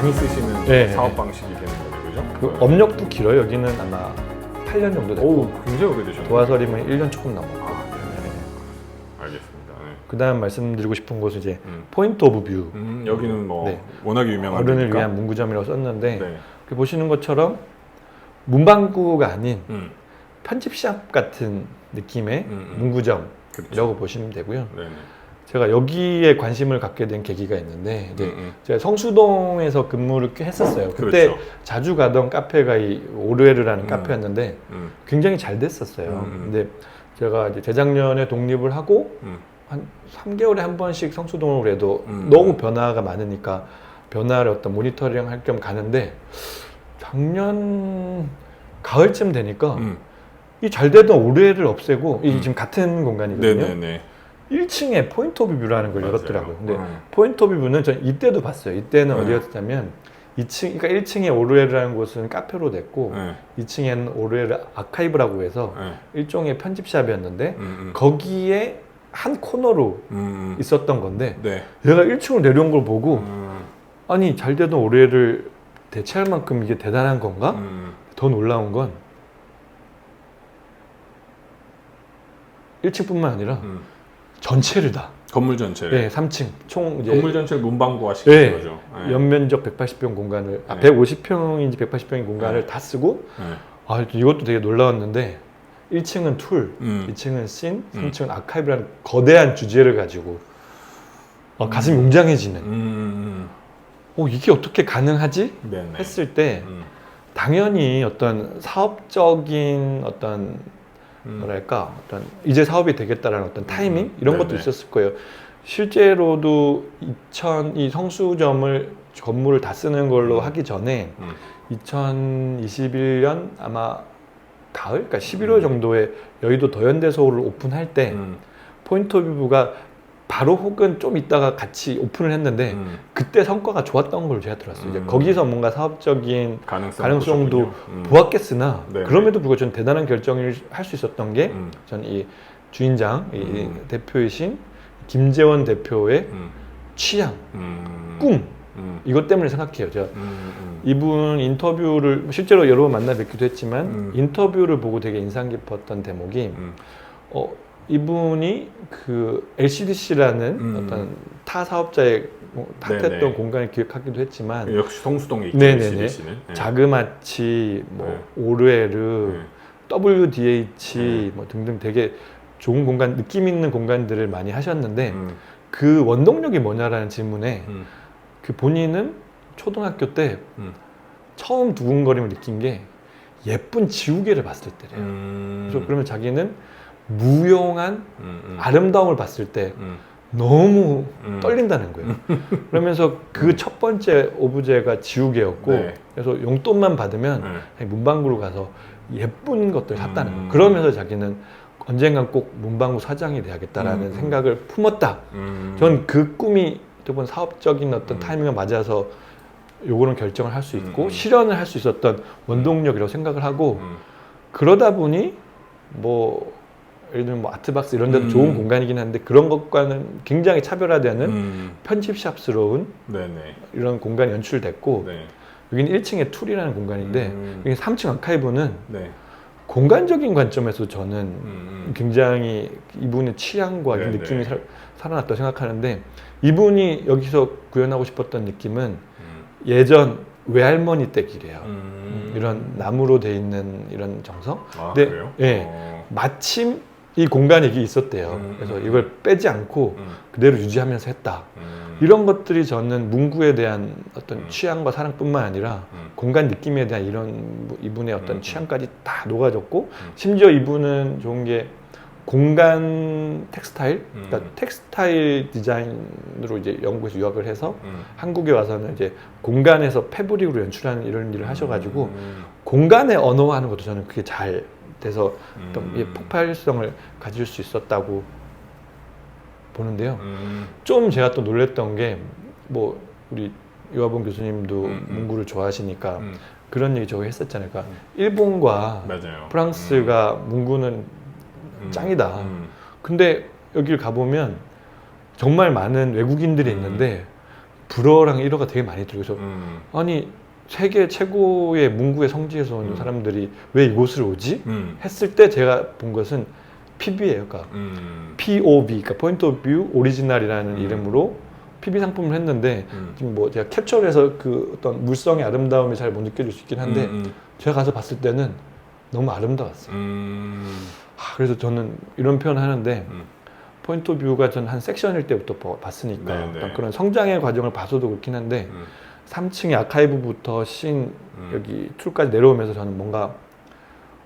많이 쓰시는 네. 사업 방식이 되는 거죠, 그죠? 그 업력도 길어요. 여기는 아마 8년 정도 됐고 오, 굉장히 오래되셨네요. 도화설이면 1년 조금 넘었고. 아, 네. 알겠습니다. 네. 그다음 말씀드리고 싶은 것은 이제 포인트 오브 뷰. 여기는 뭐 네. 워낙에 유명한 어른을 데니까. 위한 문구점이라고 썼는데 네. 보시는 것처럼 문방구가 아닌 음. 편집샵 같은 느낌의 그렇죠. 문구점이라고 보시면 되고요. 네네. 제가 여기에 관심을 갖게 된 계기가 있는데 이제 음. 제가 성수동에서 근무를 꽤 했었어요. 그때 그렇죠. 자주 가던 카페가 이 오르에르라는 카페였는데 음. 굉장히 잘 됐었어요. 음. 근데 제가 이제 재작년에 독립을 하고 음. 한 3개월에 한 번씩 성수동으로 해도 음. 너무 변화가 많으니까 변화를 어떤 모니터링 할 겸 가는데 작년 가을쯤 되니까 이 잘 되던 오르에를 없애고 이게 지금 같은 공간이거든요. 네네네. 1층에 포인트 오브 뷰라는 걸 맞아요. 열었더라고요. 근데 포인트 오브 뷰는 전 이때도 봤어요. 이때는 네. 어디였냐면 2층, 그러니까 1층에 오르에르라는 곳은 카페로 됐고 네. 2층에는 오르에르 아카이브라고 해서 네. 일종의 편집샵이었는데 거기에 한 코너로 있었던 건데 네. 얘가 1층으로 내려온 걸 보고 아니 잘 되던 오르에르를 대체할 만큼 이게 대단한 건가? 더 놀라운 건 1층뿐만 아니라 전체를 다 건물 전체를. 네, 3층 총 이제 건물 전체를 문방구화 시킨 네. 거죠. 네. 연면적 180평 공간을 네. 150평인지 180평인 공간을 네. 다 쓰고 네. 아 이것도 되게 놀라웠는데 1층은 툴, 음. 2층은 씬, 3층은 아카이브라는 거대한 주제를 가지고 가슴이 웅장해지는 이게 어떻게 가능하지? 네네. 했을 때 당연히 어떤 사업적인 어떤 뭐랄까 어떤 이제 사업이 되겠다라는 어떤 타이밍 이런 것도 네네. 있었을 거예요. 실제로도 이 성수점을 건물을 다 쓰는 걸로 하기 전에 2021년 아마 가을, 그러니까 11월 정도에 여의도 더현대 서울을 오픈할 때 포인트 오브 뷰가 바로 혹은 좀 있다가 같이 오픈을 했는데 그때 성과가 좋았던 걸로 제가 들었어요. 이제 거기서 뭔가 사업적인 가능성도 보았겠으나 네네. 그럼에도 불구하고 저는 대단한 결정을 할 수 있었던 게 전 이 주인장, 이 대표이신 김재원 대표의 취향, 꿈 이것 때문에 생각해요. 제가 이분 인터뷰를 실제로 여러 번 만나 뵙기도 했지만 인터뷰를 보고 되게 인상 깊었던 대목이 이분이 그 LCDC라는 어떤 타 사업자의 탓했던 네네. 공간을 기획하기도 했지만 역시 성수동에 있죠. 네네네. LCDC는. 네. 자그마치 뭐 오르에르 WDH 뭐 등등 되게 좋은 공간, 느낌 있는 공간들을 많이 하셨는데 그 원동력이 뭐냐라는 질문에 그 본인은 초등학교 때 처음 두근거림을 느낀 게 예쁜 지우개를 봤을 때래요. 그래서 그러면 자기는 무용한 아름다움을 봤을 때 너무 떨린다는 거예요. 그러면서 그 첫 번째 오브제가 지우개였고 네. 그래서 용돈만 받으면 그냥 문방구로 가서 예쁜 것들을 샀다는 거예요. 그러면서 자기는 언젠간 꼭 문방구 사장이 돼야겠다라는 생각을 품었다. 전 그 꿈이 어떤 사업적인 어떤 타이밍을 맞아서 요거는 결정을 할 수 있고 실현을 할 수 있었던 원동력이라고 생각을 하고 그러다 보니 뭐 예를 들면 뭐 아트박스 이런 데도 좋은 공간이긴 한데 그런 것과는 굉장히 차별화되는 편집샵스러운 네네. 이런 공간이 연출됐고 네. 여기는 1층에 툴이라는 공간인데 여기 3층 아카이브는 네. 공간적인 관점에서 저는 굉장히 이분의 취향과 이 네네. 느낌이 살아났다고 생각하는데 이분이 여기서 구현하고 싶었던 느낌은 예전 외할머니 때 길이에요. 이런 나무로 돼 있는 이런 정성. 아, 근데 그래요? 예, 마침 이 공간이 이게 있었대요. 그래서 이걸 빼지 않고 그대로 유지하면서 했다. 이런 것들이 저는 문구에 대한 어떤 취향과 사랑뿐만 아니라 공간 느낌에 대한 이런 이분의 어떤 취향까지 다 녹아졌고 심지어 이분은 좋은 게 공간 텍스타일, 그러니까 텍스타일 디자인으로 이제 영국에서 유학을 해서 한국에 와서는 이제 공간에서 패브릭으로 연출하는 이런 일을 하셔가지고 공간의 언어화하는 것도 저는 그게 잘 돼서 어떤 폭발성을 가질 수 있었다고 보는데요. 좀 제가 또 놀랬던 게 뭐 우리 유아봉 교수님도 문구를 좋아하시니까 그런 얘기 저거 했었잖아요. 그러니까 일본과 맞아요. 프랑스가 문구는 짱이다. 근데 여기를 가보면 정말 많은 외국인들이 있는데 불어랑 일어가 되게 많이 들고 그래서 아니 세계 최고의 문구의 성지에서 온 사람들이 왜 이곳을 오지? 했을 때 제가 본 것은 PB예요. 그러니까 POV, 그러니까 포인트 오브 뷰 오리지널이라는 이름으로 PB 상품을 했는데 지금 뭐 제가 캡처를 해서 그 어떤 물성의 아름다움이 잘 못 느껴질 수 있긴 한데 제가 가서 봤을 때는 너무 아름다웠어요. 그래서 저는 이런 표현을 하는데 포인트 오브 뷰가 전 한 섹션일 때부터 봤으니까 어떤 그런 성장의 과정을 봐서도 그렇긴 한데 3층의 아카이브부터 신 여기 툴까지 내려오면서 저는 뭔가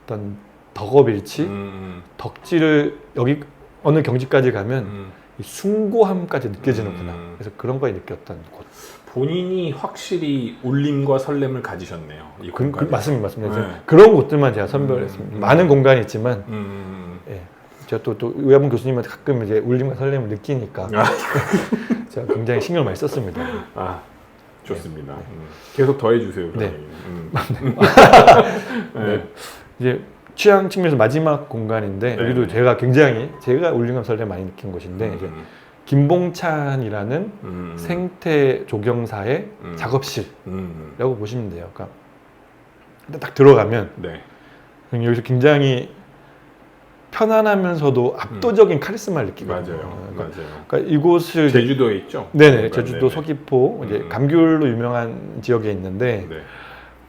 어떤 덕업일치, 덕질을 여기 어느 경지까지 가면 이 숭고함까지 느껴지는구나. 그래서 그런 거에 느꼈던 곳. 본인이 확실히 울림과 설렘을 가지셨네요. 이 공간에. 맞습니다. 네. 그런 곳들만 제가 선별했습니다. 많은 공간이 있지만 예. 제가 또 의학원 교수님한테 가끔 이제 울림과 설렘을 느끼니까 제가 굉장히 신경을 많이 썼습니다. 좋습니다. 계속 더해주세요. 네. 네. 이제 취향 측면에서 마지막 공간인데 여기도 제가 울림과 설렘 많이 느낀 곳인데 이제 김봉찬이라는 생태 조경사의 작업실이라고 보시면 돼요. 그러니까 딱 들어가면 여기서 굉장히 편안하면서도 압도적인 카리스마를 느끼거든요. 맞아요. 그러니까 이곳을 제주도에 있죠? 네네, 제주도 서귀포 이제 감귤로 유명한 지역에 있는데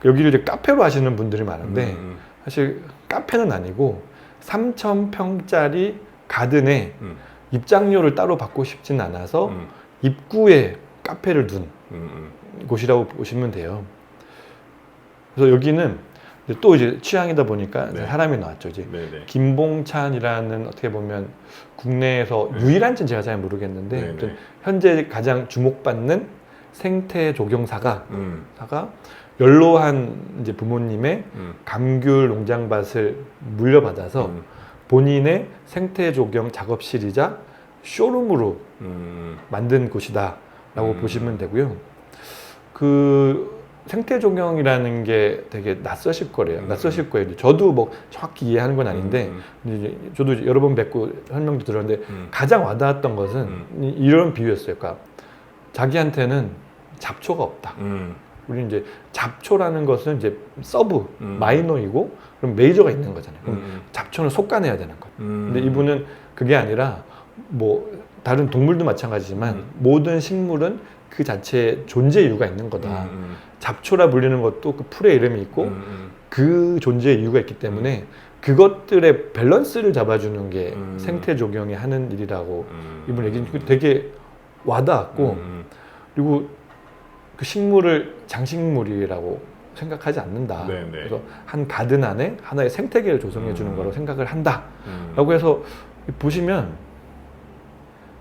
여기를 이제 카페로 하시는 분들이 많은데 사실 카페는 아니고 3,000평짜리 가든에 입장료를 따로 받고 싶진 않아서 입구에 카페를 둔 곳이라고 보시면 돼요. 그래서 여기는 또 이제 취향이다 보니까 사람이 나왔죠. 이제 김봉찬이라는 어떻게 보면 국내에서 유일한지는 제가 잘 모르겠는데 아무튼 현재 가장 주목받는 생태 조경사가 연로한 이제 부모님의 감귤 농장밭을 물려받아서 본인의 생태 조경 작업실이자 쇼룸으로 만든 곳이다라고 보시면 되고요. 그 생태 조경이라는 게 되게 낯서실 거예요. 저도 뭐 정확히 이해하는 건 아닌데 이제 저도 여러 번 뵙고 설명도 들었는데 가장 와닿았던 것은 이런 비유였어요. 그러니까 자기한테는 잡초가 없다. 우리 이제 잡초라는 것은 이제 서브 마이너이고 그럼 메이저가 있는 거잖아요. 그럼 잡초는 속아내야 되는 거예요. 근데 이분은 그게 아니라 뭐 다른 동물도 마찬가지지만 모든 식물은 그 자체의 존재 이유가 있는 거다. 잡초라 불리는 것도 그 풀의 이름이 있고 그 존재의 이유가 있기 때문에 그것들의 밸런스를 잡아주는 게 생태 조경이 하는 일이라고 이분 얘기는 되게 와닿았고 그리고 그 식물을 장식물이라고 생각하지 않는다. 그래서 한 가든 안에 하나의 생태계를 조성해 주는 거라고 생각을 한다. 라고 해서 보시면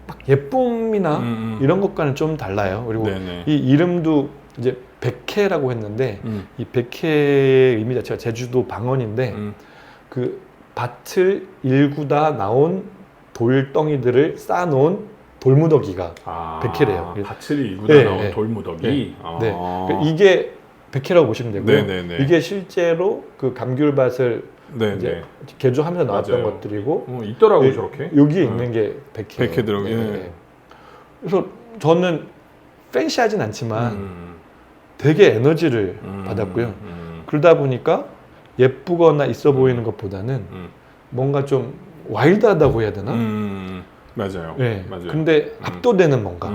막 예쁨이나 이런 것과는 좀 달라요. 그리고 이 이름도 이제 백회라고 했는데 이 백회의 의미 자체가 제주도 방언인데 그 밭을 일구다 나온 돌덩이들을 쌓아놓은 돌무더기가 백회래요. 밭을 일구다 나온 돌무더기? 그러니까 이게 백회라고 보시면 되고요. 이게 실제로 그 감귤밭을 이제 개조하면서 나왔던 것들이고 있더라고요. 저렇게 여기에 있는 게 백회더라고요. 그래서 저는 팬시하진 않지만 되게 에너지를 받았고요. 그러다 보니까 예쁘거나 있어 보이는 것보다는 뭔가 좀 와일드하다고 해야 되나? 맞아요. 맞아요. 근데 압도되는 뭔가.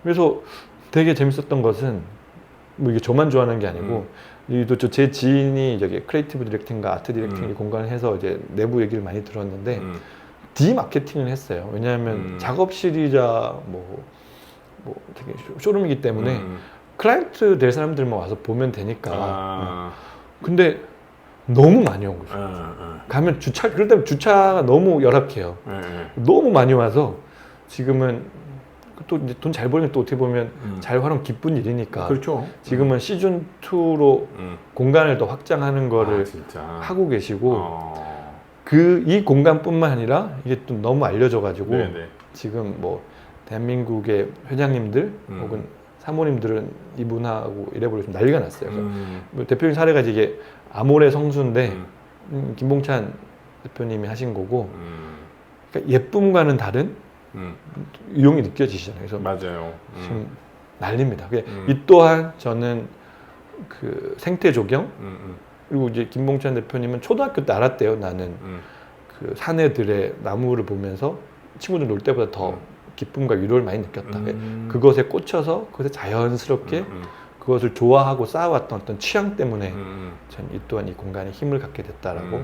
그래서 되게 재밌었던 것은 뭐 이게 저만 좋아하는 게 아니고 또 제 지인이 저기 크리에이티브 디렉팅과 아트 디렉팅 공간을 해서 이제 내부 얘기를 많이 들었는데 디마케팅을 했어요. 왜냐하면 작업실이자 뭐 되게 쇼룸이기 때문에 클라이언트 될 사람들만 와서 보면 되니까. 근데 너무 많이 온 거죠. 가면 그럴 때면 주차가 너무 열악해요. 너무 많이 와서 지금은 또 이제 돈 잘 벌면 또 어떻게 보면 잘 활용 기쁜 일이니까. 그렇죠. 지금은 시즌 2로 공간을 더 확장하는 거를 하고 계시고 이 공간뿐만 아니라 이게 또 너무 알려져가지고 지금 뭐 대한민국의 회장님들 혹은 사모님들은 이분하고 이래버리면 난리가 났어요. 그래서 뭐 대표적인 사례가 이게 아모레 성수인데 김봉찬 대표님이 하신 거고 그러니까 예쁨과는 다른 유용이 느껴지시잖아요. 그래서 맞아요. 지금 난립니다. 이 또한 저는 그 생태 조경 그리고 이제 김봉찬 대표님은 초등학교 때 알았대요. 나는 그 사내들의 나무를 보면서 친구들 놀 때보다 더 기쁨과 위로를 많이 느꼈다. 그것에 꽂혀서 그것에 자연스럽게 그것을 좋아하고 쌓아왔던 어떤 취향 때문에 전 이 또한 이 공간에 힘을 갖게 됐다라고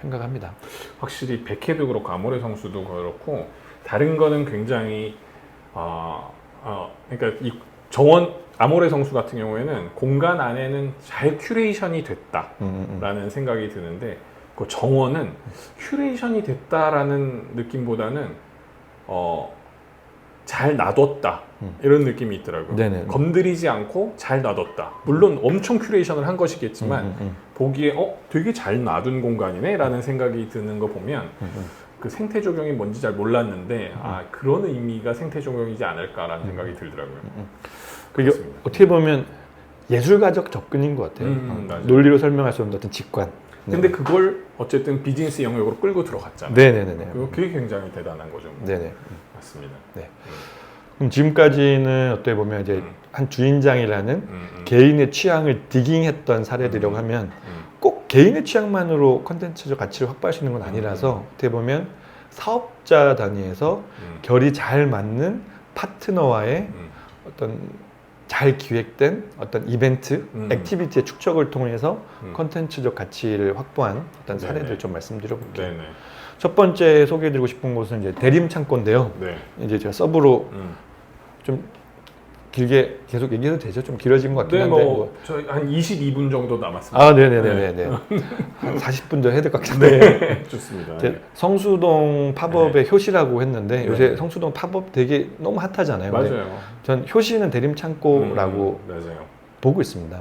생각합니다. 확실히 백해도 그렇고 아모레 성수도 그렇고 다른 거는 굉장히 그러니까 이 정원 아모레 성수 같은 경우에는 공간 안에는 잘 큐레이션이 됐다라는 생각이 드는데 그 정원은 큐레이션이 됐다라는 느낌보다는 잘 놔뒀다 이런 느낌이 있더라고요. 네네. 건드리지 않고 잘 놔뒀다. 물론 엄청 큐레이션을 한 것이겠지만 보기에 되게 잘 놔둔 공간이네 라는 생각이 드는 거 보면 그 생태 조경이 뭔지 잘 몰랐는데 그런 의미가 생태 조경이지 않을까라는 생각이 들더라고요. 그게 어떻게 보면 예술가적 접근인 것 같아요. 논리로 설명할 수 없는 어떤 직관. 근데 그걸 어쨌든 비즈니스 영역으로 끌고 들어갔잖아요. 네네네. 그게 굉장히 대단한 거죠. 네네. 맞습니다. 네. 그럼 지금까지는 어떻게 보면 이제 한 주인장이라는 개인의 취향을 디깅했던 사례들이라고 하면 꼭 개인의 취향만으로 콘텐츠적 가치를 확보할 수 있는 건 아니라서 어떻게 보면 사업자 단위에서 결이 잘 맞는 파트너와의 어떤 잘 기획된 어떤 이벤트, 액티비티의 축적을 통해서 콘텐츠적 가치를 확보한 어떤 사례들 좀 말씀드려볼게요. 네네. 첫 번째 소개해드리고 싶은 곳은 이제 대림 창고인데요. 네. 이제 제가 서브로 좀 길게 계속 얘기해도 되죠? 좀 길어진 것 같긴 한데. 저희 한 22분 정도 남았습니다. 아, 네네네네. 한 40분 정도 해야 될 것 같은데. 네, 좋습니다. 성수동 팝업의 네. 효시라고 했는데 네. 요새 성수동 팝업 되게 너무 핫하잖아요. 맞아요. 전 효시는 대림 창고라고 맞아요. 보고 있습니다.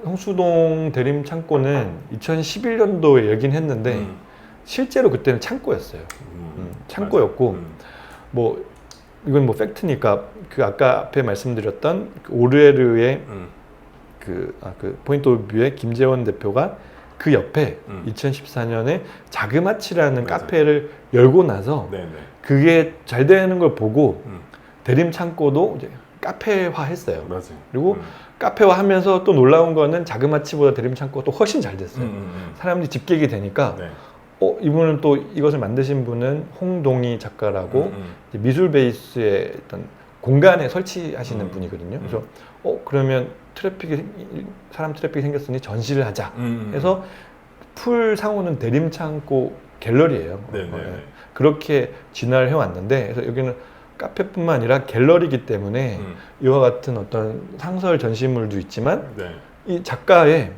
성수동 대림 창고는 2011년도에 열긴 했는데 실제로 그때는 창고였어요. 창고였고 뭐 이건 뭐 팩트니까 그 아까 앞에 말씀드렸던 그 오르에르의 그 포인트 오브 뷰의 김재원 대표가 그 옆에 2014년에 자그마치라는 맞아요. 카페를 열고 나서 네네. 그게 잘 되는 걸 보고 대림 창고도 이제 카페화 했어요. 맞아요. 그리고 카페화 하면서 또 놀라운 거는 자그마치보다 대림 창고가 또 훨씬 잘 됐어요. 사람들이 집객이 되니까 네. 이분은 또 이것을 만드신 분은 홍동희 작가라고 이제 미술 베이스의 어떤 공간에 설치하시는 분이거든요. 그래서 그러면 사람 트래픽이 생겼으니 전시를 하자 해서 풀 상호는 대림 창고 갤러리예요. 그렇게 진화를 해왔는데 그래서 여기는 카페뿐만 아니라 갤러리이기 때문에 이와 같은 어떤 상설 전시물도 있지만 네. 이 작가의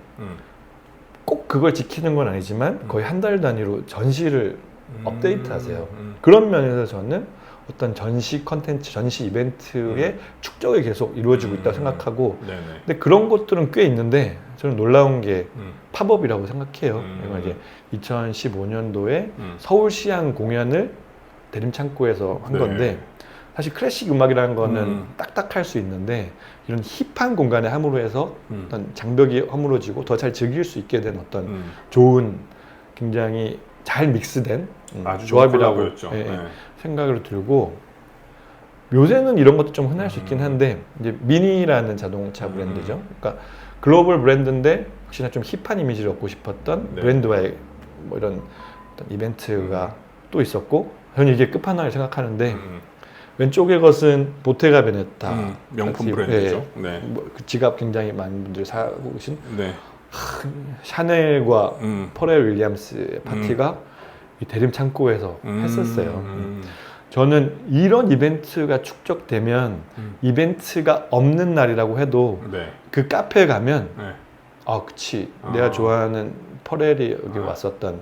꼭 그걸 지키는 건 아니지만 거의 한 달 단위로 전시를 업데이트하세요. 그런 면에서 저는 어떤 전시 컨텐츠, 전시 이벤트의 축적이 계속 이루어지고 있다고 생각하고 네네. 근데 그런 것들은 꽤 있는데 저는 놀라운 게 팝업이라고 생각해요. 이건 이제 2015년도에 서울시향 공연을 대림창고에서 한 건데 사실 클래식 음악이라는 거는 딱딱할 수 있는데 이런 힙한 공간에 함으로 해서 어떤 장벽이 허물어지고 더 잘 즐길 수 있게 된 어떤 좋은 굉장히 잘 믹스된 아주 조합이라고 네. 생각을 들고 요새는 이런 것도 좀 흔할 수 있긴 한데 이제 미니라는 자동차 브랜드죠. 그러니까 글로벌 브랜드인데 혹시나 좀 힙한 이미지를 얻고 싶었던 네. 브랜드와의 뭐 이런 어떤 이벤트가 또 있었고 저는 이게 끝판왕을 생각하는데 왼쪽의 것은 보테가 베네타 명품 브랜드죠. 네. 그 지갑 굉장히 많은 분들이 사고 계신 네. 샤넬과 퍼렐 윌리엄스의 파티가 이 대림 창고에서 했었어요. 저는 이런 이벤트가 축적되면 이벤트가 없는 날이라고 해도 네. 그 카페에 가면 네. 그치 내가 좋아하는 퍼렐이 여기 왔었던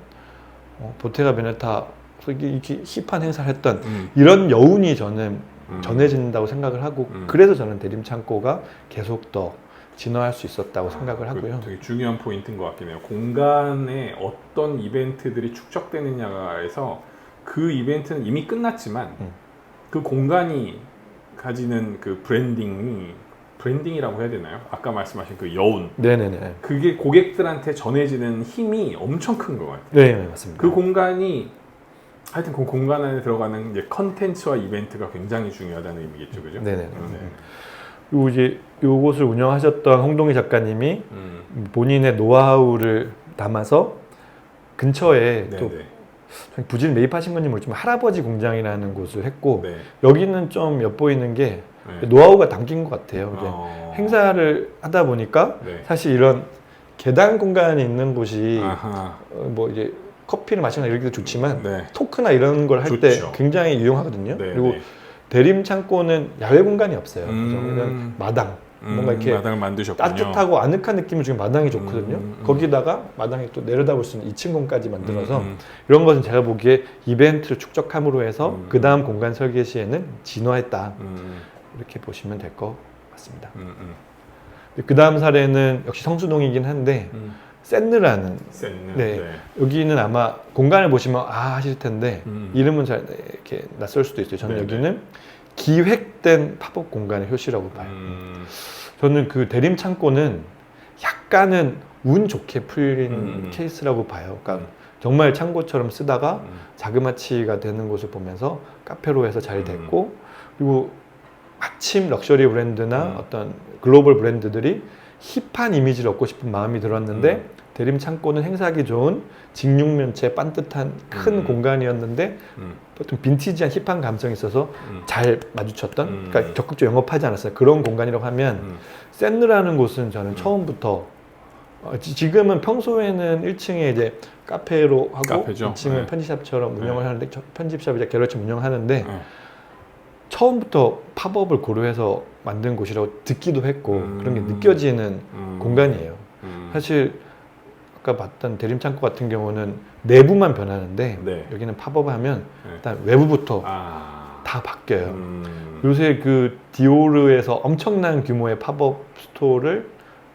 보테가 베네타 이렇게 힙한 행사를 했던 이런 여운이 저는 전해진다고 생각을 하고 그래서 저는 대림 창고가 계속 더 진화할 수 있었다고 생각을 하고요. 되게 중요한 포인트인 것 같긴 해요. 공간에 어떤 이벤트들이 축적되느냐에서 그 이벤트는 이미 끝났지만 그 공간이 가지는 그 브랜딩이라고 해야 되나요? 아까 말씀하신 그 여운. 네네네. 그게 고객들한테 전해지는 힘이 엄청 큰 것 같아요. 네, 맞습니다. 그 공간이 하여튼 그 공간 안에 들어가는 이제 컨텐츠와 이벤트가 굉장히 중요하다는 의미겠죠, 그죠? 네네. 그리고 이제 이곳을 운영하셨던 홍동희 작가님이 본인의 노하우를 담아서 근처에 또 부지를 매입하신 건지 모르지만 할아버지 공장이라는 곳을 했고 네. 여기는 좀 엿보이는 게 네. 노하우가 담긴 것 같아요. 이제 행사를 하다 보니까 네. 사실 이런 계단 공간이 있는 곳이 아하. 뭐 이제 커피를 마시거나 이러기도 좋지만 네. 토크나 이런 걸 할 때 좋죠. 굉장히 유용하거든요. 네, 그리고 네. 대림 창고는 야외 공간이 없어요. 그래서 이런 마당, 뭔가 이렇게 마당을 만드셨군요. 따뜻하고 아늑한 느낌을 주는 마당이 좋거든요. 거기다가 마당에 또 내려다볼 수 있는 2층공까지 만들어서 이런 것은 제가 보기에 이벤트를 축적함으로 해서 그 다음 공간 설계 시에는 진화했다. 이렇게 보시면 될 것 같습니다. 그 다음 사례는 역시 성수동이긴 한데 샌느라는 네. 여기는 아마 공간을 보시면 하실 텐데 이름은 잘 이렇게 낯설 수도 있어요. 저는 여기는 기획된 팝업 공간의 효시라고 봐요. 저는 그 대림 창고는 약간은 운 좋게 풀린 케이스라고 봐요. 그러니까 정말 창고처럼 쓰다가 자그마치가 되는 곳을 보면서 카페로 해서 잘 됐고 그리고 마침 럭셔리 브랜드나 어떤 글로벌 브랜드들이 힙한 이미지를 얻고 싶은 마음이 들었는데 대림 창고는 행사하기 좋은 직육면체 반듯한 큰 공간이었는데 보통 빈티지한 힙한 감성이 있어서 잘 마주쳤던 그러니까 적극적으로 영업하지 않았어요. 그런 공간이라고 하면 샌느라는 곳은 저는 처음부터 지금은 평소에는 1층에 이제 카페로 하고 카페죠. 2층은 네. 편집샵처럼 운영을 하는데 편집샵이자 갤러리처럼 운영하는데 처음부터 팝업을 고려해서 만든 곳이라고 듣기도 했고 그런 게 느껴지는 공간이에요. 사실 아까 봤던 대림창고 같은 경우는 내부만 변하는데 네. 여기는 팝업을 하면 일단 외부부터 다 바뀌어요. 요새 그 디오르에서 엄청난 규모의 팝업 스토어를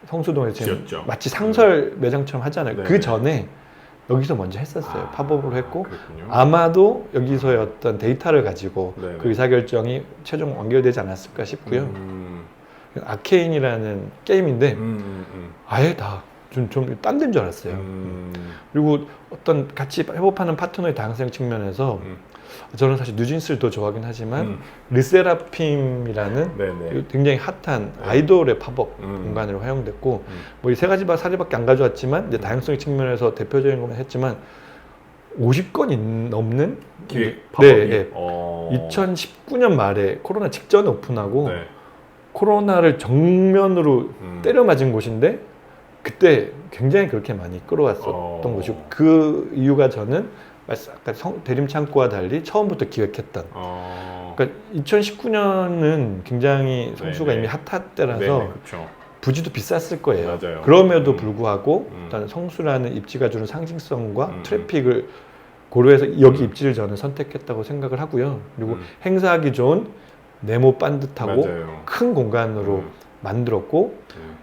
성수동에서 지금 지었죠. 마치 상설 매장처럼 하잖아요. 네. 그 전에 여기서 먼저 했었어요. 팝업을 했고 그렇군요. 아마도 여기서의 어떤 데이터를 가지고 네네. 그 의사결정이 최종 완결되지 않았을까 싶고요. 아케인이라는 게임인데 아예 다 좀 딴 데인 줄 알았어요. 그리고 어떤 같이 협업하는 파트너의 다양성 측면에서 저는 사실 뉴진스를 더 좋아하긴 하지만 르세라핌이라는 네네. 굉장히 핫한 아이돌의 팝업 공간으로 활용됐고 뭐 이 세 가지 사례밖에 안 가져왔지만 이제 다양성의 측면에서 대표적인 것만 했지만 50건이 넘는 기획 네, 네. 팝업이 2019년 말에 코로나 직전에 오픈하고 네. 코로나를 코로나를 정면으로 때려 맞은 곳인데 그때 굉장히 그렇게 많이 끌어왔었던 곳이고 그 이유가 저는 아까 대림창고와 달리 처음부터 기획했던 그러니까 2019년은 굉장히 성수가 네네. 이미 핫할 때라서 네네, 그렇죠. 부지도 비쌌을 거예요. 맞아요. 그럼에도 불구하고 일단 성수라는 입지가 주는 상징성과 트래픽을 고려해서 여기 입지를 저는 선택했다고 생각을 하고요. 그리고 행사하기 좋은 네모 반듯하고 맞아요. 큰 공간으로 만들었고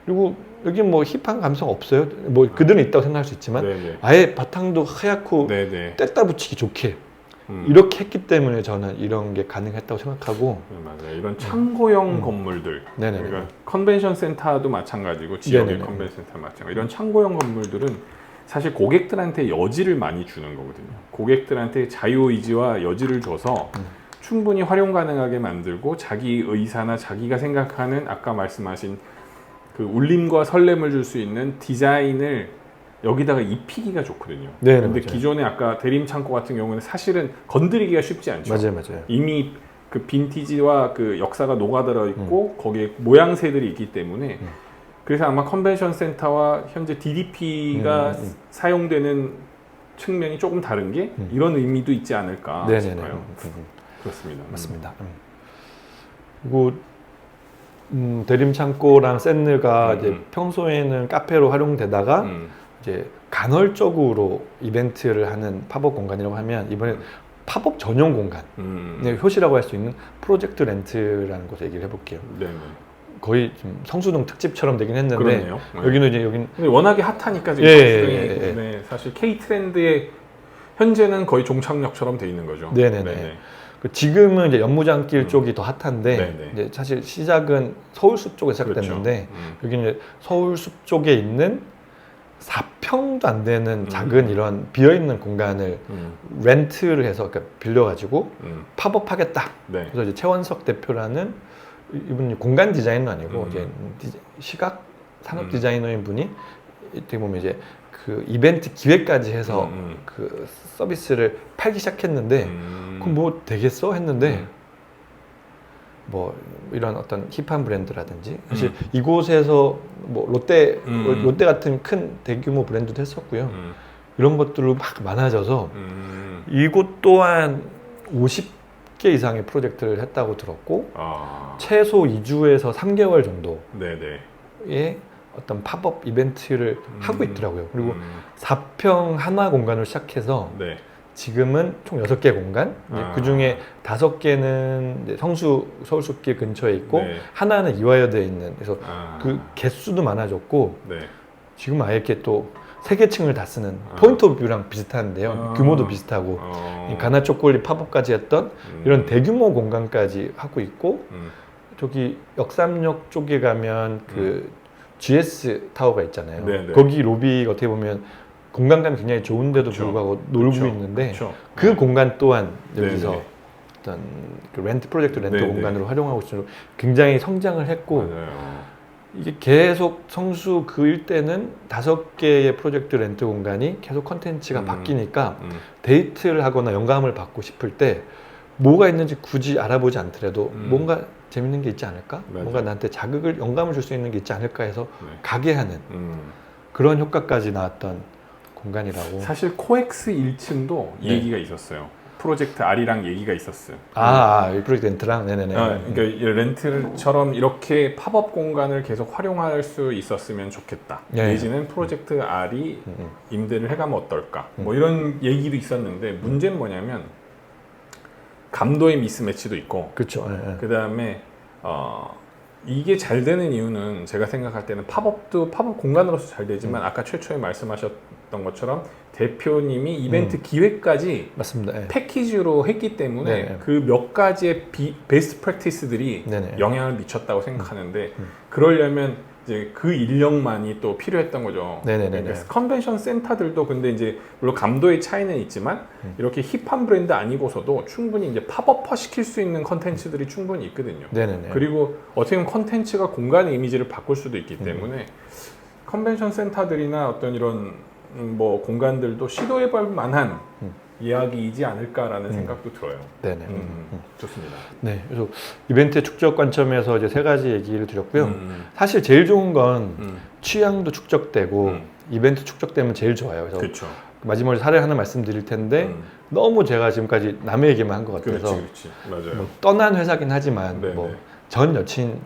그리고 여기 뭐 힙한 감성 없어요. 뭐 그들은 있다고 생각할 수 있지만 네네. 아예 바탕도 하얗고 네네. 뗐다 붙이기 좋게 이렇게 했기 때문에 저는 이런 게 가능했다고 생각하고 네, 맞아요. 이런 창고형 건물들, 네네네. 그러니까 컨벤션 센터도 마찬가지고 지역의 네네네. 컨벤션 센터 마찬가지. 이런 창고형 건물들은 사실 고객들한테 여지를 많이 주는 거거든요. 고객들한테 자유 의지와 여지를 줘서 충분히 활용 가능하게 만들고 자기 의사나 자기가 생각하는 아까 말씀하신 그 울림과 설렘을 줄 수 있는 디자인을 여기다가 입히기가 좋거든요. 네, 근데 맞아요. 기존의 아까 대림 창고 같은 경우는 사실은 건드리기가 쉽지 않죠. 맞아요. 이미 그 빈티지와 그 역사가 녹아들어 있고 거기에 모양새들이 있기 때문에 그래서 아마 컨벤션 센터와 현재 DDP가 사용되는 측면이 조금 다른 게 이런 의미도 있지 않을까 싶어요. 그렇습니다. 맞습니다. 그리고 대림 창고랑 샌느가 이제 평소에는 카페로 활용되다가 이제 간헐적으로 이벤트를 하는 팝업 공간이라고 하면 이번에 팝업 전용 공간, 효시라고 할 수 있는 프로젝트 렌트라는 곳에 얘기를 해볼게요. 네네. 거의 좀 성수동 특집처럼 되긴 했는데 그러네요. 여기는 이제 여긴 근데 워낙에 핫하니까 지금 예. 네, 사실 K 트렌드의 현재는 거의 종착역처럼 돼 있는 거죠. 네네네. 지금은 이제 연무장길 쪽이 더 핫한데 네네. 이제 사실 시작은 서울숲 쪽에 시작됐는데 그렇죠. 여기는 이제 서울숲 쪽에 있는 4평도 안 되는 작은 이런 비어있는 공간을 렌트를 해서 그러니까 빌려가지고 팝업 하겠다. 네. 그래서 이제 최원석 대표라는 이분이 공간 디자이너 아니고 이제 시각 산업 디자이너인 분이 어떻게 보면 이제 그 이벤트 기획까지 해서 그 서비스를 팔기 시작했는데 그럼 뭐 되겠어 했는데 뭐 이런 어떤 힙한 브랜드라든지 사실 이곳에서 뭐 롯데 같은 큰 대규모 브랜드도 했었고요. 이런 것들로 막 많아져서 이곳 또한 50개 이상의 프로젝트를 했다고 들었고 최소 2주에서 3개월 정도의 어떤 팝업 이벤트를 하고 있더라고요. 그리고 4평 한화 공간을 시작해서 네. 지금은 총 6개 공간, 그 중에 5개는 성수 서울숲길 근처에 있고 네. 하나는 이화여대에 있는, 그래서 그 개수도 많아졌고 네. 지금 아예 이렇게 또 3개층을 다 쓰는 포인트 오브 뷰랑 비슷한데요. 규모도 비슷하고 가나 초콜릿 팝업까지 했던 이런 대규모 공간까지 하고 있고 저기 역삼역 쪽에 가면 그 GS 타워가 있잖아요. 네네. 거기 로비 어떻게 보면 공간감이 굉장히 좋은데도 그쵸. 불구하고 놀고 그쵸. 있는데 그쵸. 그 네. 공간 또한 여기서 네네. 어떤 그 렌트 프로젝트 렌트 네네. 공간으로 활용하고 있어서 굉장히 성장을 했고 맞아요. 이게 계속 성수 그 일대는 5개의 프로젝트 렌트 공간이 계속 컨텐츠가 바뀌니까 데이트를 하거나 영감을 받고 싶을 때 뭐가 있는지 굳이 알아보지 않더라도 뭔가 재밌는 게 있지 않을까? 맞아요. 뭔가 나한테 자극을, 영감을 줄 수 있는 게 있지 않을까 해서 네. 가게 하는 그런 효과까지 나왔던 공간이라고. 사실 코엑스 1층도 네. 얘기가 있었어요. 프로젝트 R이랑 얘기가 있었어요. 이 프로젝트 렌트랑? 네네네. 그러니까 이 렌트처럼 이렇게 팝업 공간을 계속 활용할 수 있었으면 좋겠다. 예. 내지는 프로젝트 R이 임대를 해가면 어떨까. 뭐 이런 얘기도 있었는데 문제는 뭐냐면 감도의 미스매치도 있고 그렇죠. 그 다음에 이게 잘 되는 이유는 제가 생각할 때는 팝업도 팝업 공간으로서 잘 되지만 아까 최초에 말씀하셨던 것처럼 대표님이 이벤트 기획까지 맞습니다. 예. 패키지로 했기 때문에 네네. 그 몇 가지의 베스트 프랙티스들이 네네. 영향을 미쳤다고 생각하는데 그러려면 이제 그 인력만이 또 필요했던 거죠. 네네네네. 그러니까 컨벤션 센터들도 근데 이제 물론 감도의 차이는 있지만 이렇게 힙한 브랜드 아니고서도 충분히 이제 팝업화 시킬 수 있는 컨텐츠들이 충분히 있거든요. 네네네. 그리고 어떻게 보면 컨텐츠가 공간의 이미지를 바꿀 수도 있기 때문에 컨벤션 센터들이나 어떤 이런 뭐 공간들도 시도해볼 만한 이야기이지 않을까라는 생각도 들어요. 네네. 좋습니다. 네. 그래서 이벤트 축적 관점에서 이제 3가지 얘기를 드렸고요. 사실 제일 좋은 건 취향도 축적되고 이벤트 축적되면 제일 좋아요. 그래서 그렇죠. 마지막으로 사례 하나 말씀드릴 텐데 너무 제가 지금까지 남의 얘기만 한 것 같아서 그렇지. 맞아요. 뭐 떠난 회사긴 하지만 네네. 뭐 전 여친이긴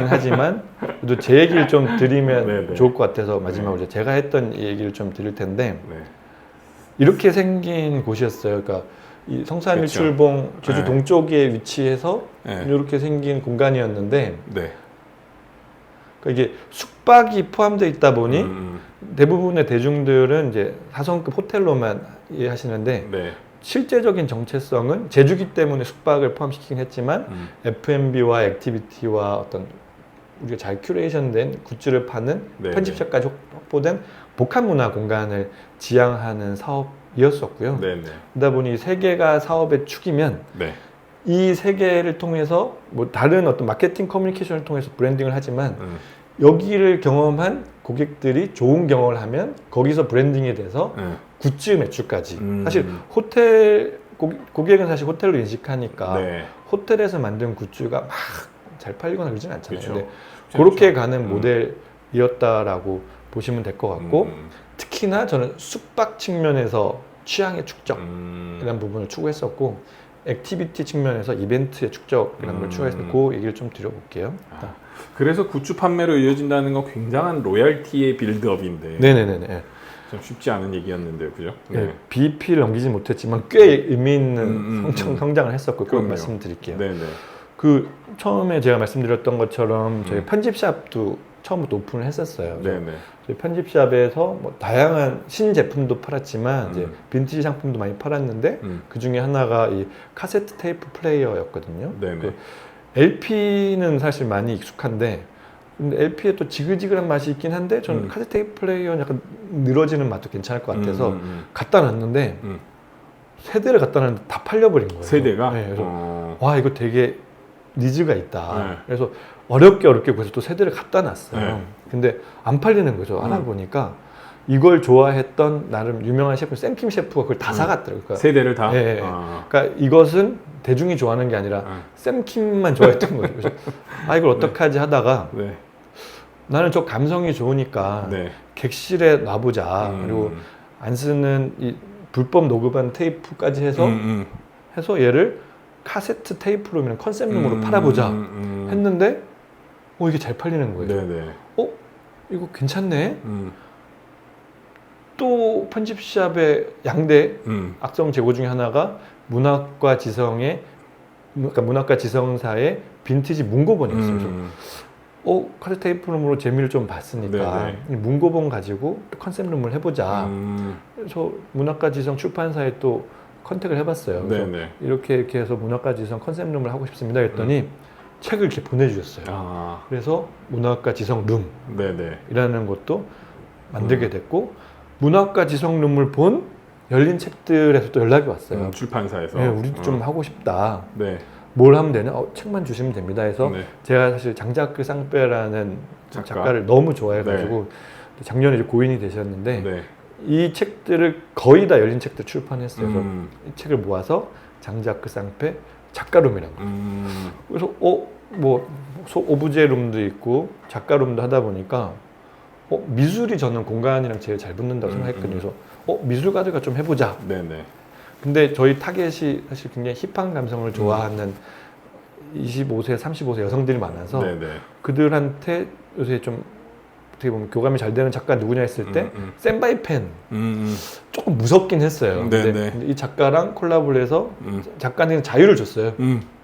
하지만 그래도 제 얘기를 좀 드리면 네네. 좋을 것 같아서 마지막으로 이제 제가 했던 얘기를 좀 드릴 텐데 네. 이렇게 생긴 곳이었어요. 그러니까 이 성산일출봉 제주 네. 동쪽에 위치해서 네. 이렇게 생긴 공간이었는데 네. 그러니까 이게 숙박이 포함되어 있다 보니 대부분의 대중들은 이제 4성급 호텔로만 이해하시는데 네. 실제적인 정체성은 제주기 때문에 숙박을 포함시키긴 했지만 F&B와 액티비티와 어떤 우리가 잘 큐레이션된 굿즈를 파는 네, 편집샵까지 확보된 복합 문화 공간을 지향하는 사업이었었고요. 네. 네. 그러다 보니 3개가 사업의 축이면 네. 이 3개를 통해서 뭐 다른 어떤 마케팅 커뮤니케이션을 통해서 브랜딩을 하지만 여기를 경험한 고객들이 좋은 경험을 하면 거기서 브랜딩이 돼서 굿즈 매출까지 사실 호텔 고객은 사실 호텔로 인식하니까 네. 호텔에서 만든 굿즈가 막 잘 팔리거나 그러진 않잖아요. 그쵸. 근데 그렇게 가는 모델이었다라고 보시면 될 것 같고 특히나 저는 숙박 측면에서 취향의 축적이라는 부분을 추구했었고 액티비티 측면에서 이벤트의 축적이라는 걸 추구했었고 그 얘기를 좀 드려볼게요. 그래서 굿즈 판매로 이어진다는 건 굉장한 로열티의 빌드업인데 네네네. 좀 쉽지 않은 얘기였는데요, 그죠? 네. BEP를 넘기지 못했지만 꽤 의미 있는 성장을 했었고 그건 말씀드릴게요. 네네. 그 처음에 제가 말씀드렸던 것처럼 저희 편집샵도 처음부터 오픈을 했었어요. 네네. 저희 편집샵에서 뭐 다양한 신제품도 팔았지만 이제 빈티지 상품도 많이 팔았는데 그 중에 하나가 이 카세트 테이프 플레이어였거든요. 네네. 그 LP는 사실 많이 익숙한데 근데 LP에 또 지글지글한 맛이 있긴 한데 저는 카세트 테이프 플레이어는 약간 늘어지는 맛도 괜찮을 것 같아서 갖다 놨는데 세대를 갖다 놨는데 다 팔려버린 거예요. 세대가? 네, 그래서 와 이거 되게 니즈가 있다. 네. 그래서 어렵게 그래서 또 세대를 갖다 놨어요. 네. 근데 안 팔리는 거죠. 알아보니까 이걸 좋아했던 나름 유명한 셰프 샘킴 셰프가 그걸 다 사갔더라고요. 그러니까, 세대를 다? 네, 그러니까 이것은 대중이 좋아하는 게 아니라 샘킴만 좋아했던 거죠. 그래서 아 이걸 어떡하지 하다가 네. 나는 저 감성이 좋으니까 네. 객실에 놔보자. 그리고 안 쓰는 이 불법 녹음한 테이프까지 해서 해서 얘를 카세트 테이프로 컨셉룸으로 팔아보자 했는데 이게 잘 팔리는 거예요. 네네. 이거 괜찮네. 또 편집샵의 양대 악성 재고 중에 하나가 문학과 지성의 그러니까 문학과 지성사의 빈티지 문고본이었어요. 그래서 카세트 테이프룸으로 재미를 좀 봤으니까 문고본 가지고 또 컨셉룸을 해보자. 그래서 문학과 지성 출판사에 또 컨택을 해봤어요. 그래서 이렇게 해서 문학과 지성 컨셉룸을 하고 싶습니다. 했더니 책을 이렇게 보내주셨어요. 그래서 문학과 지성 룸이라는 것도 만들게 됐고 문학과 지성 룸을 본 열린 책들에서 또 연락이 왔어요. 출판사에서. 네, 우리도 좀 하고 싶다. 네. 뭘 하면 되냐? 책만 주시면 됩니다 해서 제가 사실 장자크 쌍빼라는 작가를 너무 좋아해가지고 작년에 이제 고인이 되셨는데 이 책들을 거의 다 열린 책들 출판했어요. 그래서 이 책을 모아서 장자크 쌍빼 작가룸이라고. 그래서 뭐 오브제룸도 있고 작가룸도 하다 보니까 미술이 저는 공간이랑 제일 잘 붙는다고 생각했거든요. 그래서 미술가들과 좀 해보자. 근데 저희 타겟이 사실 굉장히 힙한 감성을 좋아하는 25세, 35세 여성들이 많아서 그들한테 요새 좀 어떻게 보면 교감이 잘 되는 작가 누구냐 했을 때 센바이펜 조금 무섭긴 했어요. 근데 이 작가랑 콜라보를 해서 작가는 자유를 줬어요.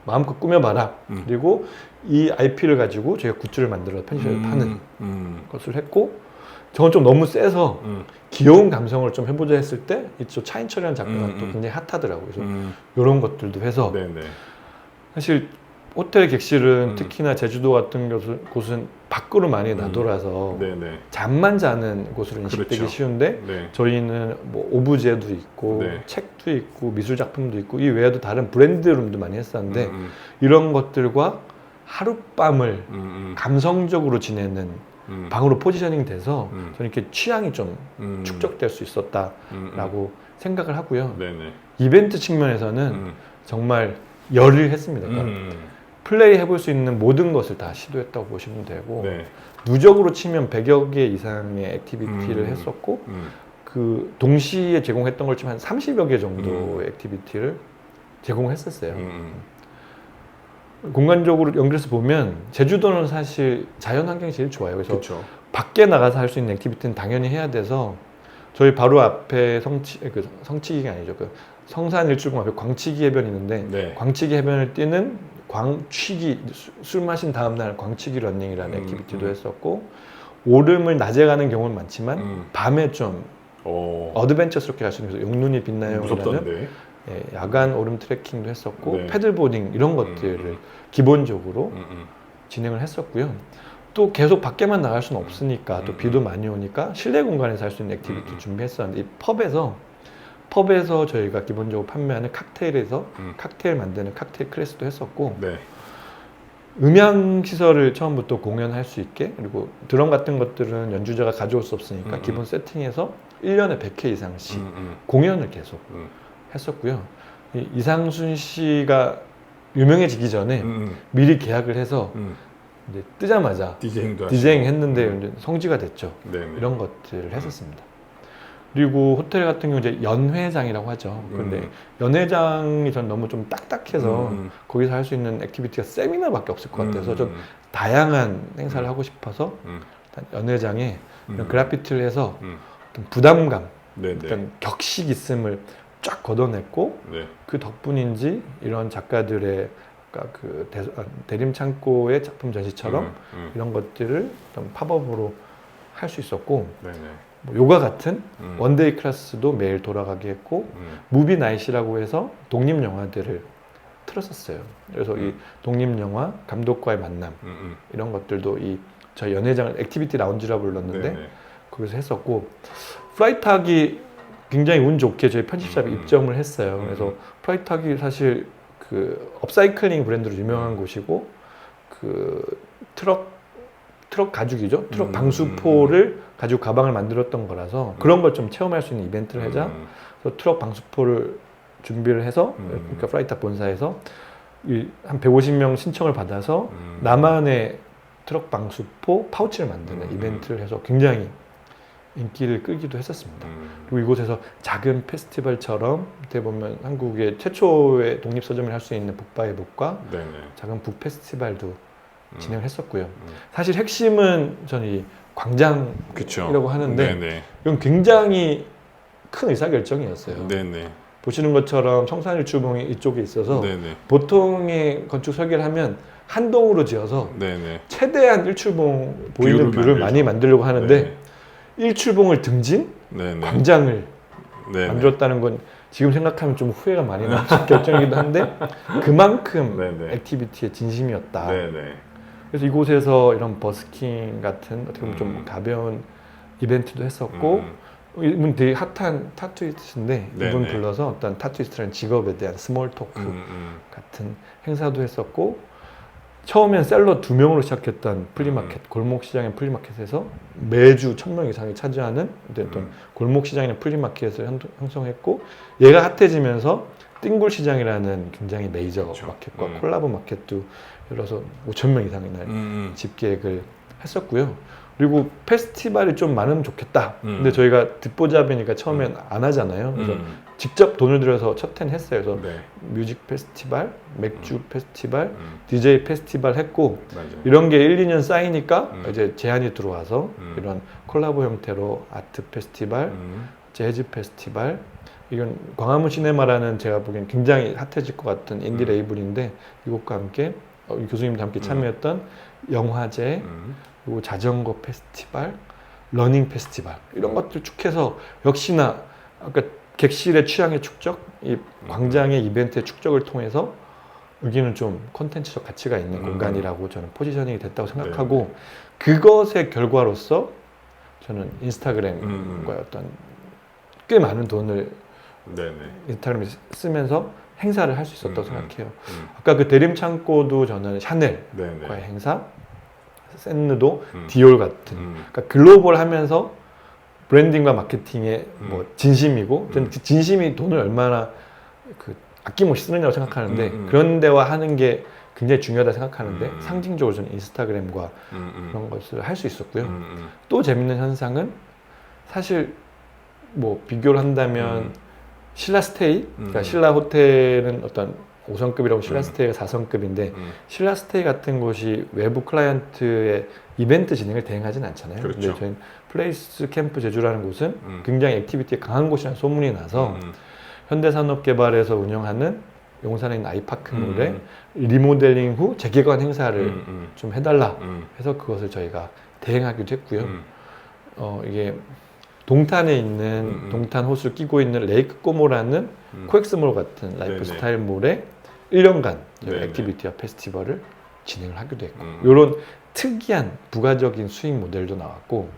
마음껏 꾸며봐라. 그리고 이 IP를 가지고 저희가 굿즈를 만들어 편집을 파는 것을 했고 저건 좀 너무 세서 귀여운 감성을 좀 해보자 했을 때 이쪽 차인철이라는 작가가 또 굉장히 핫하더라고요. 그래서 이런 것들도 해서 사실 호텔 객실은 특히나 제주도 같은 곳은 밖으로 많이 나돌아서 잠만 자는 곳으로 인식되기 쉬운데 저희는 뭐 오브제도 있고 책도 있고 미술 작품도 있고 이 외에도 다른 브랜드룸도 많이 했었는데 이런 것들과 하룻밤을 감성적으로 지내는 방으로 포지셔닝 돼서 저는 이렇게 취향이 좀 축적될 수 있었다라고 생각을 하고요. 이벤트 측면에서는 정말 열을 했습니다. 그러니까 플레이 해볼 수 있는 모든 것을 다 시도했다고 보시면 되고 누적으로 치면 100여 개 이상의 액티비티를 했었고 그 동시에 제공했던 걸 치면 한 30여 개 정도의 액티비티를 제공했었어요. 공간적으로 연결해서 보면 제주도는 사실 자연 환경이 제일 좋아요. 그래서 밖에 나가서 할 수 있는 액티비티는 당연히 해야 돼서 저희 바로 앞에 성치기가 아니죠. 그 성산 일출봉 앞에 광치기 해변이 있는데 광치기 해변을 뛰는 광취기 술 마신 다음날 광취기 러닝이라는 액티비티도 했었고 오름을 낮에 가는 경우는 많지만 밤에 좀 어드벤처스럽게 갈 수 있는 용눈이 빛나요라는 야간 오름 트레킹도 했었고 패들보딩 이런 것들을 기본적으로 진행을 했었고요. 또 계속 밖에만 나갈 수는 없으니까 또 비도 많이 오니까 실내 공간에서 할 수 있는 액티비티 준비했었는데 이 펍에서 저희가 기본적으로 판매하는 칵테일에서 칵테일 만드는 칵테일 클래스도 했었고 음향 시설을 처음부터 공연할 수 있게 그리고 드럼 같은 것들은 연주자가 가져올 수 없으니까 기본 세팅해서 1년에 100회 이상씩 공연을 계속 했었고요. 이상순 씨가 유명해지기 전에 미리 계약을 해서 이제 뜨자마자 디제잉 했는데 성지가 됐죠. 이런 것들을 했었습니다. 그리고 호텔 같은 경우 이제 연회장이라고 하죠. 그런데 연회장이 전 너무 좀 딱딱해서 거기서 할 수 있는 액티비티가 세미나밖에 없을 것 같아서 좀 다양한 행사를 하고 싶어서 일단 연회장에 이런 그래피티를 해서 어떤 부담감, 어떤 격식 있음을 쫙 걷어냈고 그 덕분인지 이런 작가들의 그 대림 창고의 작품 전시처럼 이런 것들을 좀 팝업으로 할 수 있었고 뭐 요가 같은 원데이 클래스도 매일 돌아가게 했고 무비 나잇이라고 해서 독립 영화들을 틀었었어요. 그래서 이 독립 영화 감독과의 만남 이런 것들도 이 저희 연회장을 액티비티 라운지라고 불렀는데 네네. 거기서 했었고 프라이탁이 굉장히 운 좋게 저희 편집샵에 입점을 했어요. 그래서 프라이탁이 사실 그 업사이클링 브랜드로 유명한 곳이고 그 트럭 가죽이죠. 트럭 방수포를 가지고 가방을 만들었던 거라서 그런 걸 좀 체험할 수 있는 이벤트를 하자. 그래서 트럭 방수포를 준비를 해서 그러니까 프라이탁 본사에서 한 150명 신청을 받아서 나만의 트럭 방수포 파우치를 만드는 이벤트를 해서 굉장히 인기를 끌기도 했었습니다. 그리고 이곳에서 작은 페스티벌처럼 어떻게 보면 한국의 최초의 독립서점을 할 수 있는 북바의 북과 네네. 작은 북 페스티벌도 진행을 했었고요. 사실 핵심은 저는 이 광장이라고 그쵸. 하는데 네네. 이건 굉장히 큰 의사결정이었어요. 네네. 보시는 것처럼 청산일출봉이 이쪽에 있어서 네네. 보통의 건축 설계를 하면 한 동으로 지어서 네네. 최대한 일출봉 보이는 뷰를 만들죠. 많이 만들려고 하는데 네네. 일출봉을 등진 네네. 광장을 네네. 만들었다는 건 지금 생각하면 좀 후회가 많이 나는 결정이기도 한데 그만큼 네네. 액티비티의 진심이었다. 네네. 그래서 이곳에서 이런 버스킹 같은 어떻게 보면 좀 가벼운 이벤트도 했었고 이분 되게 핫한 타투이스트인데 네네. 이분 불러서 어떤 타투이스트라는 직업에 대한 스몰 토크 같은 행사도 했었고 처음엔 셀러 2명으로 시작했던 플리마켓, 골목시장의 플리마켓에서 매주 1000명 이상이 차지하는 어떤 골목시장이나 플리마켓을 형성했고 얘가 핫해지면서 띵굴시장이라는 굉장히 메이저 그렇죠. 마켓과 콜라보 마켓도 열어서 5000명 이상의 날 집계획을 했었고요. 그리고 페스티벌이 좀 많으면 좋겠다. 근데 저희가 듣보잡이니까 처음엔 안 하잖아요. 그래서 직접 돈을 들여서 첫 해는 했어요. 그래서 네. 뮤직 페스티벌, 맥주 페스티벌, DJ 페스티벌 했고 맞아요. 이런 게 1, 2년 쌓이니까 이제 제안이 들어와서 이런 콜라보 형태로 아트 페스티벌, 재즈 페스티벌 이건 광화문 시네마라는 제가 보기엔 굉장히 핫해질 것 같은 인디 레이블인데 이곳과 함께 교수님도 함께 참여했던 영화제 그리고 자전거 페스티벌, 러닝 페스티벌 이런 것들 쭉 해서 역시나 아까 객실의 취향의 축적, 이 광장의 이벤트의 축적을 통해서 여기는 좀 콘텐츠적 가치가 있는 공간이라고 저는 포지셔닝이 됐다고 생각하고 그것의 결과로서 저는 인스타그램과 어떤 꽤 많은 돈을 네네. 인스타그램에 쓰면서 행사를 할 수 있었다고 생각해요. 아까 그 대림창고도 저는 샤넬과의 네네. 행사, 샌느도 디올 같은 그러니까 글로벌하면서 브랜딩과 마케팅의 뭐 진심이고 저는 그 진심이 돈을 얼마나 그 아낌없이 쓰느냐고 생각하는데 그런 데와 하는 게 굉장히 중요하다 생각하는데 상징적으로 저는 인스타그램과 그런 것을 할 수 있었고요. 또 재밌는 현상은 사실 뭐 비교를 한다면 신라 스테이, 그러니까 신라 호텔은 어떤 5성급이라고 신라 스테이가 4성급인데 신라 스테이 같은 곳이 외부 클라이언트의 이벤트 진행을 대행하진 않잖아요. 그렇죠. 근데 저희는 플레이스 캠프 제주라는 곳은 굉장히 액티비티에 강한 곳이라는 소문이 나서 현대산업개발에서 운영하는 용산에 있는 아이파크몰에 리모델링 후 재개관 행사를 좀 해달라 해서 그것을 저희가 대행하기도 했고요. 이게 동탄에 있는 동탄 호수를 끼고 있는 레이크 꼬모라는 코엑스몰 같은 라이프 스타일 몰에 1년간 액티비티와 페스티벌을 진행을 하기도 했고 이런 특이한 부가적인 수익 모델도 나왔고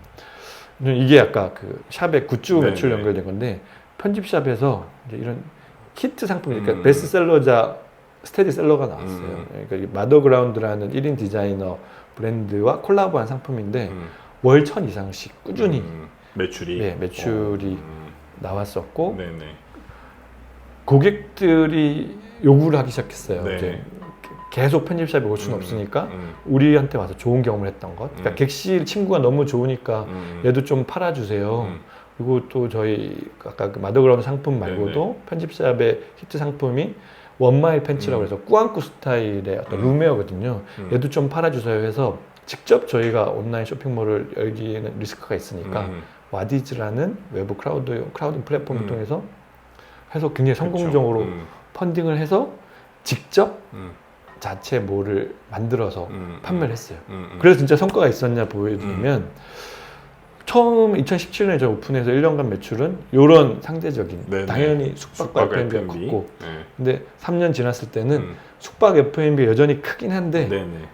이게 아까 그 샵의 굿즈 매출 연결된 건데 편집샵에서 이제 이런 히트 상품 그러니까 베스트셀러자 스테디셀러가 나왔어요. 그러니까 이 마더그라운드라는 1인 디자이너 브랜드와 콜라보한 상품인데 월 1000 이상씩 꾸준히 매출이 네, 매출이 나왔었고 네네. 고객들이 요구를 하기 시작했어요. 네. 이제 계속 편집샵에 올 수는 없으니까 우리한테 와서 좋은 경험을 했던 것. 그러니까 객실 친구가 너무 좋으니까 얘도 좀 팔아주세요. 그리고 또 저희 아까 그 마더그라운드 상품 말고도 편집샵의 히트 상품이 원마일 팬츠라고 해서 꾸안꾸 스타일의 어떤 룸웨어거든요. 얘도 좀 팔아주세요 해서 직접 저희가 온라인 쇼핑몰을 열기에는 리스크가 있으니까 와디즈라는 외부 크라우딩 플랫폼을 통해서 해서 굉장히 성공적으로 펀딩을 해서 직접 자체 몰을 만들어서 판매를 했어요. 그래서 진짜 성과가 있었냐 보여드리면 처음 2017년에 저 오픈해서 1년간 매출은 이런 상대적인 네네. 당연히 숙박과 F&B가 컸고 네. 근데 3년 지났을 때는 숙박 F&B 여전히 크긴 한데 네네.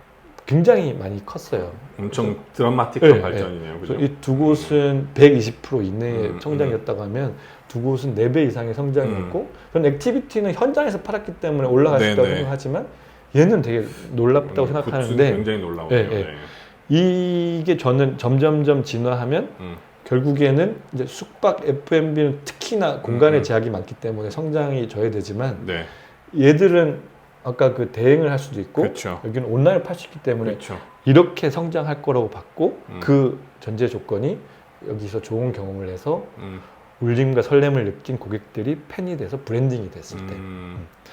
굉장히 많이 컸어요. 엄청 드라마틱한 네, 발전이네요. 그죠? 이 두 곳은 120% 이내의 음, 성장이었다고 하면 두 곳은 4배 이상의 성장이었고 그런 액티비티는 현장에서 팔았기 때문에 올라갈 수 있다고 네네. 생각하지만 얘는 되게 놀랍다고 굿즈는 생각하는데 굉장히 놀라워요. 네, 네. 이게 저는 점점점 진화하면 결국에는 이제 숙박 F&B는 특히나 공간의 제약이 많기 때문에 성장이 저해되지만 네. 얘들은 아까 그 대행을 할 수도 있고 그렇죠. 여기는 온라인을 팔 수 있기 때문에 그렇죠. 이렇게 성장할 거라고 봤고 음. 그 전제 조건이 여기서 좋은 경험을 해서 음. 울림과 설렘을 느낀 고객들이 팬이 돼서 브랜딩이 됐을 때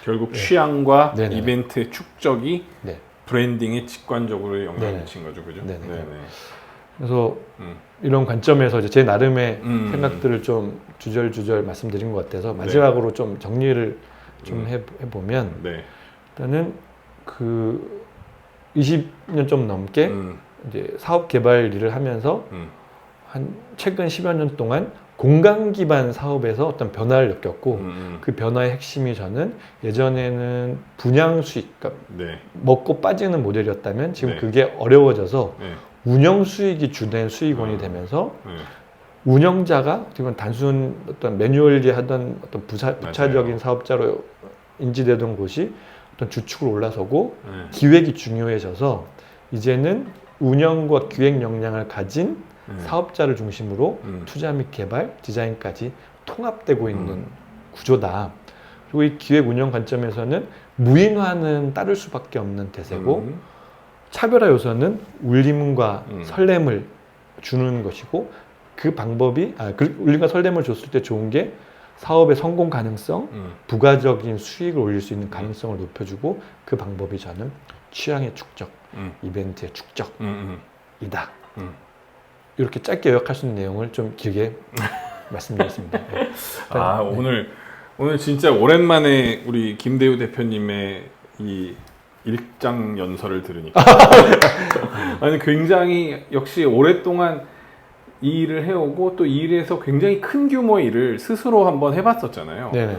결국 네. 취향과 네네. 이벤트의 축적이 네. 브랜딩에 직관적으로 영향을 네네. 미친 거죠, 그죠? 네네. 네네. 그래서 음. 이런 관점에서 이제 제 나름의 생각들을 좀 주절주절 말씀드린 것 같아서 마지막으로 좀 정리를 좀 해보면 네. 일단은 그 20년 좀 넘게 이제 사업 개발 일을 하면서 한 최근 10여 년 동안 공간 기반 사업에서 어떤 변화를 느꼈고 그 변화의 핵심이 저는 예전에는 분양 수익, 그러니까 네. 먹고 빠지는 모델이었다면 지금 네. 그게 어려워져서 네. 운영 수익이 주된 수익원이 되면서 네. 운영자가 어떻게 보면 단순 어떤 매뉴얼리 하던 어떤 부차적인 맞아요. 사업자로 인지되던 곳이 어떤 주축으로 올라서고 네. 기획이 중요해져서 이제는 운영과 기획 역량을 가진 사업자를 중심으로 투자 및 개발, 디자인까지 통합되고 있는 구조다. 그리고 이 기획 운영 관점에서는 무인화는 따를 수밖에 없는 대세고 차별화 요소는 울림과 설렘을 주는 것이고 그 방법이 울림과 설렘을 줬을 때 좋은 게 사업의 성공 가능성, 부가적인 수익을 올릴 수 있는 가능성을 높여주고 그 방법이 저는 취향의 축적, 이벤트의 축적이다. 이렇게 짧게 요약할 수 있는 내용을 좀 길게 말씀드렸습니다. 네. 오늘 진짜 오랜만에 우리 김대우 대표님의 이 일장 연설을 들으니까 아니 굉장히 역시 오랫동안 이 일을 해오고 또 이 일에서 굉장히 큰 규모의 일을 스스로 한번 해봤었잖아요. 네네.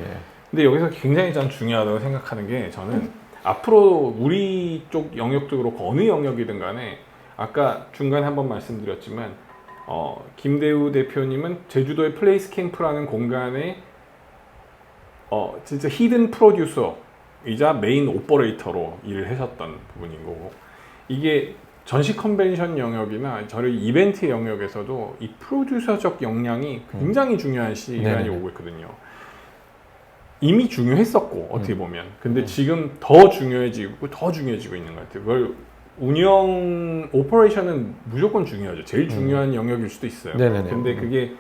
근데 여기서 굉장히 전 중요하다고 생각하는 게 저는 앞으로 우리 쪽 영역도 그렇고 어느 영역이든 간에 아까 중간에 한번 말씀드렸지만 김대우 대표님은 제주도의 플레이스 캠프라는 공간에 진짜 히든 프로듀서이자 메인 오퍼레이터로 일을 하셨던 부분인 거고 이게 전시 컨벤션 영역이나 저희 이벤트 영역에서도 이 프로듀서적 역량이 굉장히 중요한 시간이 오고 있거든요. 이미 중요했었고 어떻게 보면 근데 지금 더 중요해지고 있는 것 같아요. 그걸 운영 오퍼레이션은 무조건 중요하죠. 제일 중요한 영역일 수도 있어요. 네네네. 근데 그게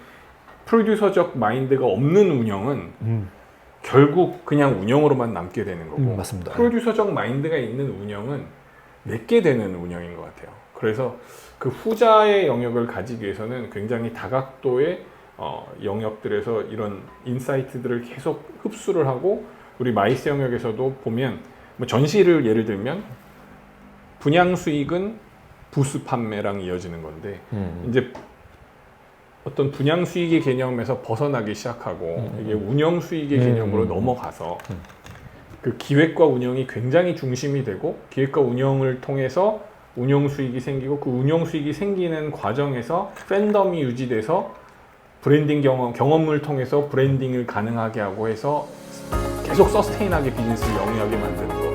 프로듀서적 마인드가 없는 운영은 결국 그냥 운영으로만 남게 되는 거고 맞습니다. 프로듀서적 마인드가 있는 운영은 내게 되는 운영인 것 같아요. 그래서 그 후자의 영역을 가지기 위해서는 굉장히 다각도의 영역들에서 이런 인사이트들을 계속 흡수를 하고 우리 마이스 영역에서도 보면 뭐 전시를 예를 들면 분양 수익은 부스 판매랑 이어지는 건데 이제 어떤 분양 수익의 개념에서 벗어나기 시작하고 이게 운영 수익의 개념으로 넘어가서 그 기획과 운영이 굉장히 중심이 되고 기획과 운영을 통해서 운영 수익이 생기고 그 운영 수익이 생기는 과정에서 팬덤이 유지돼서 브랜딩 경험을 통해서 브랜딩을 가능하게 하고 해서 계속 서스테인하게 비즈니스를 영위하게 만드는 거.